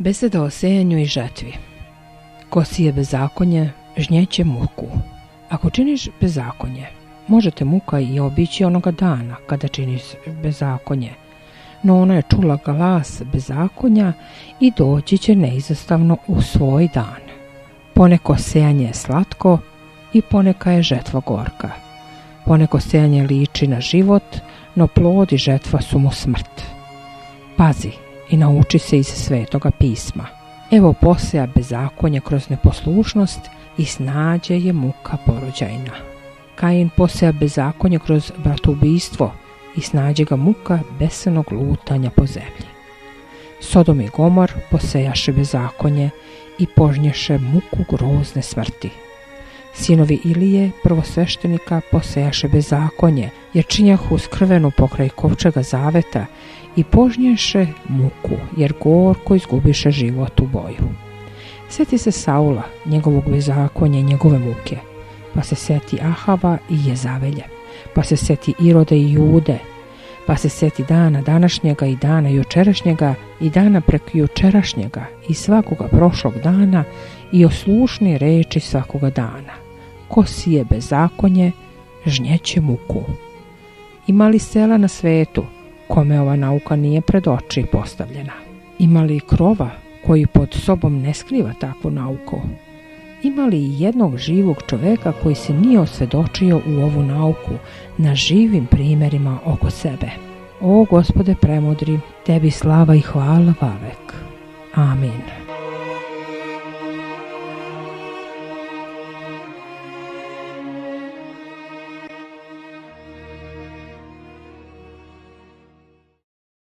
Beseda o sejanju i žetvi. Ko sije bezakonje, žnjeće muku. Ako činiš bezakonje, može te muka i obići onoga dana kada činiš bezakonje, no ona je čula glas bezakonja i doći će neizostavno u svoj dan. Poneko sejanje je slatko i poneka je žetva gorka. Poneko sejanje liči na život, no plod i žetva su mu smrt. Pazi i nauči se iz Svetoga pisma. Evo poseja bezakonje kroz neposlušnost i snađe je muka porođajna. Kain poseja bezakonje kroz bratoubistvo i snađe ga muka besanog lutanja po zemlji. Sodom i Gomor posejaše bezakonje i požnješe muku grozne smrti. Sinovi Ilije, prvosveštenika, posejaše bezakonje, jer činjahu skrvenu pokraj kovčega zaveta i požnješe muku, jer gorko izgubiše život u boju. Sjeti se Saula, njegovog bezakonja i njegove muke, pa se sjeti Ahava i Jezavelje, pa se sjeti Irode i Jude, pa se sjeti dana današnjega i dana jučerašnjega i dana prek jučerašnjega i svakoga prošlog dana i oslušni reči svakoga dana. Ko sije bezakonje, žnjeće muku. Ima li sela na svetu kome ova nauka nije pred oči postavljena? Ima li krova koji pod sobom ne skriva takvu nauku? Ima li jednog živog čoveka koji se nije osvjedočio u ovu nauku na živim primjerima oko sebe? O Gospode premudri, tebi slava i hvala vavek. Amin.